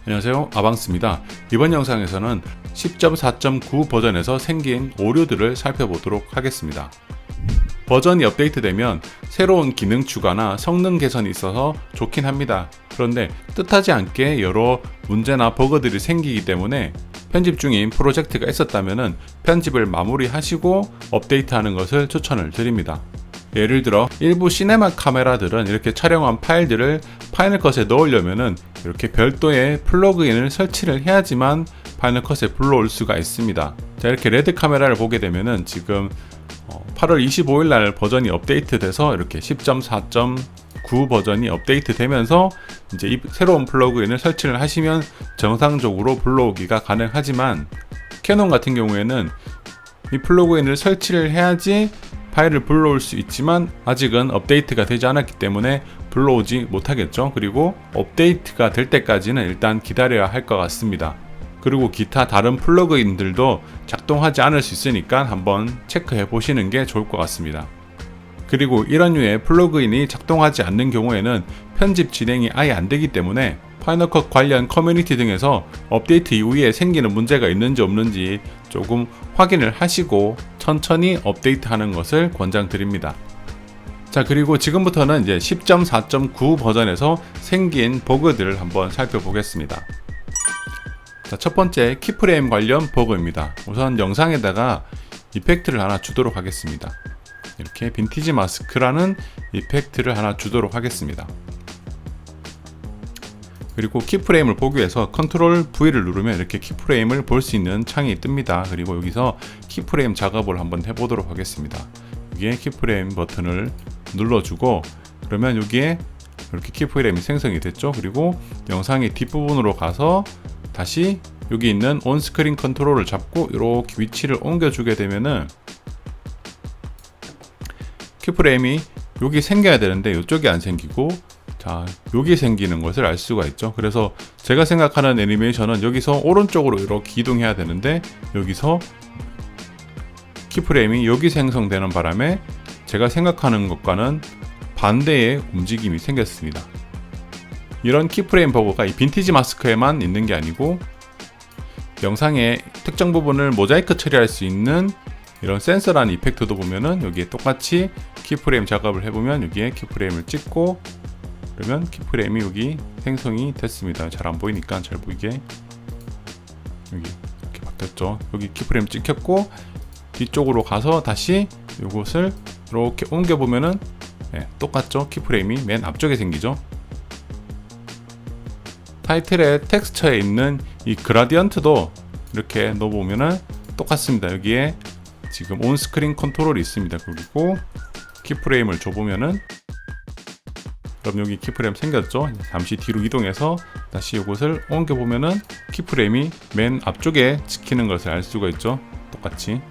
안녕하세요, 아방스입니다. 이번 영상에서는 10.4.9 버전에서 생긴 오류들을 살펴보도록 하겠습니다. 버전이 업데이트되면 새로운 기능 추가나 성능 개선이 있어서 좋긴 합니다. 그런데 뜻하지 않게 여러 문제나 버그들이 생기기 때문에 편집 중인 프로젝트가 있었다면 편집을 마무리하시고 업데이트하는 것을 추천을 드립니다. 예를 들어 일부 시네마 카메라들은 이렇게 촬영한 파일들을 파이널 컷에 넣으려면 이렇게 별도의 플러그인을 설치를 해야지만 파이널 컷에 불러올 수가 있습니다. 자, 이렇게 레드 카메라를 보게 되면은 지금 8월 25일 날 버전이 업데이트 돼서 이렇게 10.4.9 버전이 업데이트 되면서 이제 이 새로운 플러그인을 설치를 하시면 정상적으로 불러오기가 가능하지만 캐논 같은 경우에는 이 플러그인을 설치를 해야지 파일을 불러올 수 있지만 아직은 업데이트가 되지 않았기 때문에 불러오지 못하겠죠. 그리고 업데이트가 될 때까지는 일단 기다려야 할 것 같습니다. 그리고 기타 다른 플러그인들도 작동하지 않을 수 있으니까 한번 체크해 보시는 게 좋을 것 같습니다. 그리고 이런 류의 플러그인이 작동하지 않는 경우에는 편집 진행이 아예 안 되기 때문에 파이널 컷 관련 커뮤니티 등에서 업데이트 이후에 생기는 문제가 있는지 없는지 조금 확인을 하시고 천천히 업데이트 하는 것을 권장드립니다. 자, 그리고 지금부터는 이제 10.4.9 버전에서 생긴 버그들을 한번 살펴보겠습니다. 자, 첫 번째 키프레임 관련 버그입니다. 우선 영상에다가 이펙트를 하나 주도록 하겠습니다. 이렇게 빈티지 마스크라는 이펙트를 하나 주도록 하겠습니다. 그리고 키프레임을 보기 위해서 컨트롤 V를 누르면 이렇게 키프레임을 볼 수 있는 창이 뜹니다. 그리고 여기서 키프레임 작업을 한번 해보도록 하겠습니다. 여기에 키프레임 버튼을 눌러주고 그러면 여기에 이렇게 키프레임이 생성이 됐죠. 그리고 영상의 뒷부분으로 가서 다시 여기 있는 온스크린 컨트롤을 잡고 이렇게 위치를 옮겨주게 되면은 키프레임이 여기 생겨야 되는데 이쪽이 안 생기고 자, 여기 생기는 것을 알 수가 있죠. 그래서 제가 생각하는 애니메이션은 여기서 오른쪽으로 이렇게 이동해야 되는데 여기서 키프레임이 여기 생성되는 바람에 제가 생각하는 것과는 반대의 움직임이 생겼습니다. 이런 키프레임 버그가 이 빈티지 마스크에만 있는 게 아니고 영상의 특정 부분을 모자이크 처리할 수 있는 이런 센서라는 이펙트도 보면은 여기에 똑같이 키프레임 작업을 해보면 여기에 키프레임을 찍고 그러면 키프레임이 여기 생성이 됐습니다. 잘 안 보이니까 잘 보이게 여기 이렇게 바뀌었죠. 여기 키프레임 찍혔고 뒤쪽으로 가서 다시 이것을 이렇게 옮겨 보면은 똑같죠. 키프레임이 맨 앞쪽에 생기죠. 타이틀의 텍스처에 있는 이 그라디언트도 이렇게 넣어보면은 똑같습니다. 여기에 지금 온스크린 컨트롤이 있습니다. 그리고 키프레임을 줘보면은 그럼 여기 키프레임 생겼죠. 잠시 뒤로 이동해서 다시 이것을 옮겨보면은 키프레임이 맨 앞쪽에 찍히는 것을 알 수가 있죠. 똑같이.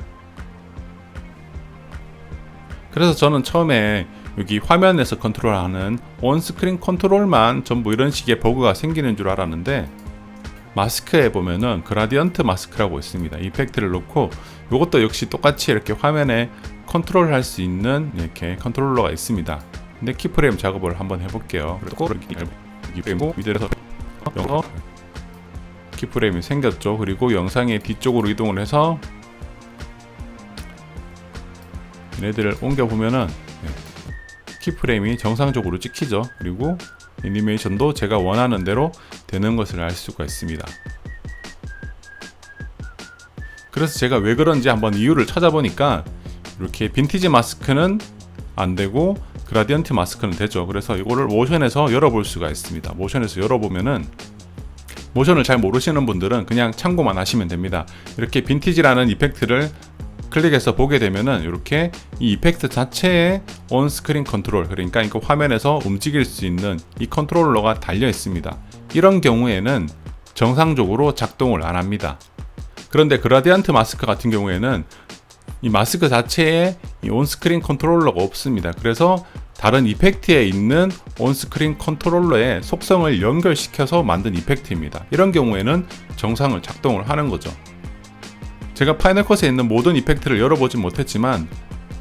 그래서 저는 처음에 여기 화면에서 컨트롤하는 온스크린 컨트롤만 전부 이런 식의 버그가 생기는 줄 알았는데 마스크에 보면은 그라디언트 마스크라고 있습니다. 이펙트를 놓고 이것도 역시 똑같이 이렇게 화면에 컨트롤할 수 있는 이렇게 컨트롤러가 있습니다. 근데 키프레임 작업을 한번 해볼게요. 그리고 위에서 키프레임이 생겼죠. 그리고 영상의 뒤쪽으로 이동을 해서 얘네들을 옮겨 보면은 키프레임이 정상적으로 찍히죠. 그리고 애니메이션도 제가 원하는 대로 되는 것을 알 수가 있습니다. 그래서 제가 왜 그런지 한번 이유를 찾아보니까 이렇게 빈티지 마스크는 안 되고 그라디언트 마스크는 되죠. 그래서 이거를 모션에서 열어볼 수가 있습니다. 모션에서 열어보면은 모션을 잘 모르시는 분들은 그냥 참고만 하시면 됩니다. 이렇게 빈티지라는 이펙트를 클릭해서 보게 되면은 이렇게 이 이펙트 자체에 온스크린 컨트롤, 그러니까 이거 화면에서 움직일 수 있는 이 컨트롤러가 달려 있습니다. 이런 경우에는 정상적으로 작동을 안 합니다. 그런데 그라디언트 마스크 같은 경우에는 이 마스크 자체에 이 온스크린 컨트롤러가 없습니다. 그래서 다른 이펙트에 있는 온스크린 컨트롤러의 속성을 연결시켜서 만든 이펙트입니다. 이런 경우에는 정상을 작동을 하는 거죠. 제가 파이널 컷에 있는 모든 이펙트를 열어보진 못했지만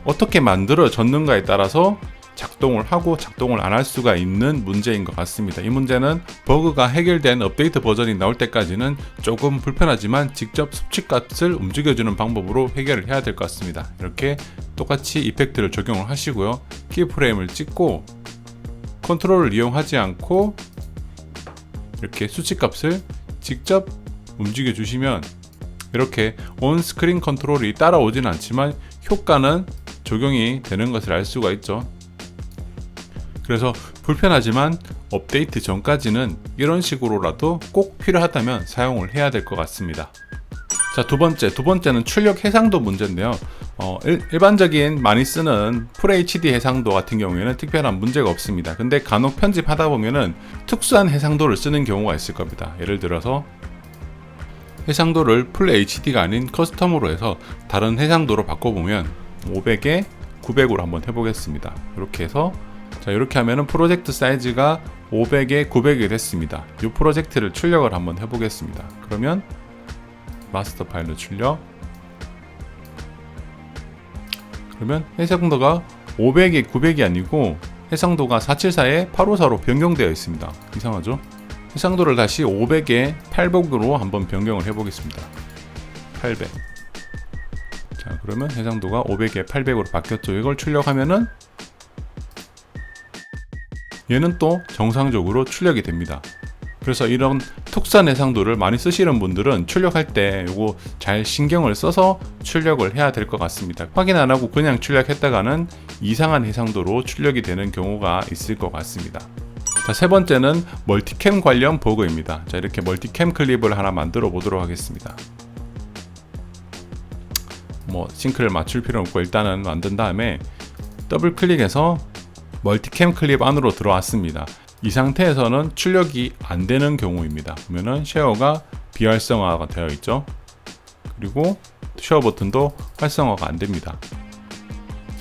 어떻게 만들어졌는가에 따라서 작동을 하고 작동을 안 할 수가 있는 문제인 것 같습니다. 이 문제는 버그가 해결된 업데이트 버전이 나올 때까지는 조금 불편하지만 직접 수치값을 움직여주는 방법으로 해결을 해야 될 것 같습니다. 이렇게 똑같이 이펙트를 적용을 하시고요. 키프레임을 찍고 컨트롤을 이용하지 않고 이렇게 수치값을 직접 움직여 주시면 이렇게 온스크린 컨트롤이 따라오지는 않지만 효과는 적용이 되는 것을 알 수가 있죠. 그래서 불편하지만 업데이트 전까지는 이런 식으로라도 꼭 필요하다면 사용을 해야 될 것 같습니다. 자, 두 번째는 출력 해상도 문제인데요. 일반적인 많이 쓰는 FHD 해상도 같은 경우에는 특별한 문제가 없습니다. 근데 간혹 편집하다 보면은 특수한 해상도를 쓰는 경우가 있을 겁니다. 예를 들어서 해상도를 FHD가 아닌 커스텀으로 해서 다른 해상도로 바꿔보면 500에 900으로 한번 해보겠습니다. 이렇게 해서 자, 이렇게 하면은 프로젝트 사이즈가 500에 900이 됐습니다. 이 프로젝트를 출력을 한번 해보겠습니다. 그러면 마스터 파일로 출력. 그러면 해상도가 500에 900이 아니고 해상도가 474에 854로 변경되어 있습니다. 이상하죠? 해상도를 다시 500에 800으로 한번 변경을 해보겠습니다. 800. 자, 그러면 해상도가 500에 800으로 바뀌었죠. 이걸 출력하면은 얘는 또 정상적으로 출력이 됩니다. 그래서 이런 특수한 해상도를 많이 쓰시는 분들은 출력할 때 이거 잘 신경을 써서 출력을 해야 될 것 같습니다. 확인 안 하고 그냥 출력했다가는 이상한 해상도로 출력이 되는 경우가 있을 것 같습니다. 자, 세 번째는 멀티캠 관련 버그입니다. 자, 이렇게 멀티캠 클립을 하나 만들어 보도록 하겠습니다. 싱크를 맞출 필요는 없고 일단은 만든 다음에 더블 클릭해서 멀티캠 클립 안으로 들어왔습니다. 이 상태에서는 출력이 안 되는 경우입니다. 보면은 쉐어가 비활성화가 되어 있죠. 그리고 쉐어 버튼도 활성화가 안 됩니다.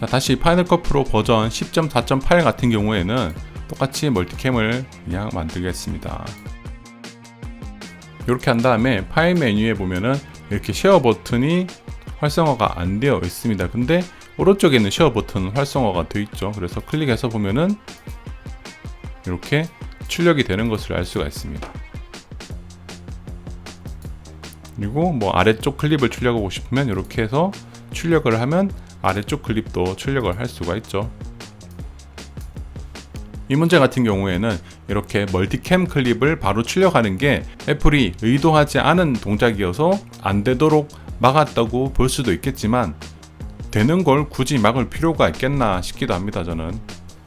자, 다시 파이널 컷 프로 버전 10.4.8 같은 경우에는 똑같이 멀티캠을 그냥 만들겠습니다. 이렇게 한 다음에 파일 메뉴에 보면은 이렇게 쉐어 버튼이 활성화가 안 되어 있습니다. 근데 오른쪽에 있는 쉐어 버튼 활성화가 되어 있죠. 그래서 클릭해서 보면은 이렇게 출력이 되는 것을 알 수가 있습니다. 그리고 아래쪽 클립을 출력하고 싶으면 이렇게 해서 출력을 하면 아래쪽 클립도 출력을 할 수가 있죠. 이 문제 같은 경우에는 이렇게 멀티캠 클립을 바로 출력하는 게 애플이 의도하지 않은 동작이어서 안 되도록 막았다고 볼 수도 있겠지만 되는 걸 굳이 막을 필요가 있겠나 싶기도 합니다. 저는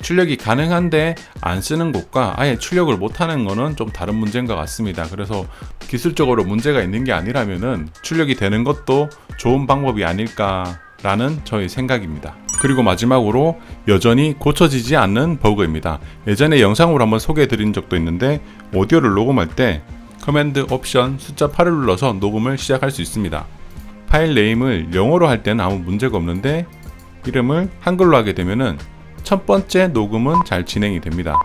출력이 가능한데 안 쓰는 곳과 아예 출력을 못하는 거는 좀 다른 문제인 것 같습니다. 그래서 기술적으로 문제가 있는 게 아니라면은 출력이 되는 것도 좋은 방법이 아닐까라는 저의 생각입니다. 그리고 마지막으로 여전히 고쳐지지 않는 버그입니다. 예전에 영상으로 한번 소개해 드린 적도 있는데 오디오를 녹음할 때 커맨드 옵션 숫자 8을 눌러서 녹음을 시작할 수 있습니다. 파일 네임을 영어로 할 때는 아무 문제가 없는데 이름을 한글로 하게 되면은 첫 번째 녹음은 잘 진행이 됩니다.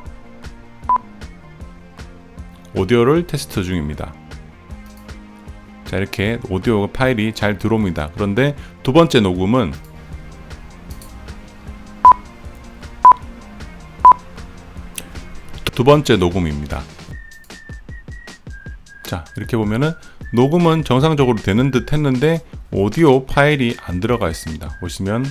오디오를 테스트 중입니다. 자, 이렇게 오디오 파일이 잘 들어옵니다. 그런데 두 번째 녹음은 두 번째 녹음입니다. 자, 이렇게 보면은 녹음은 정상적으로 되는 듯 했는데 오디오 파일이 안 들어가 있습니다. 보시면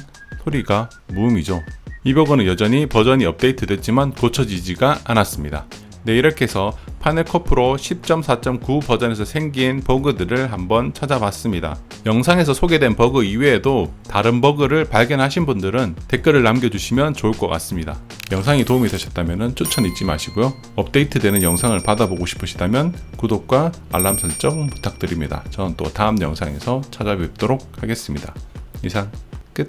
소리가 무음이죠. 이 버그는 여전히 버전이 업데이트 됐지만 고쳐지지가 않았습니다. 네, 이렇게 해서 파이널 컷 프로 10.4.9 버전에서 생긴 버그들을 한번 찾아봤습니다. 영상에서 소개된 버그 이외에도 다른 버그를 발견하신 분들은 댓글을 남겨주시면 좋을 것 같습니다. 영상이 도움이 되셨다면 추천 잊지 마시고요. 업데이트되는 영상을 받아보고 싶으시다면 구독과 알람 설정 부탁드립니다. 저는 또 다음 영상에서 찾아뵙도록 하겠습니다. 이상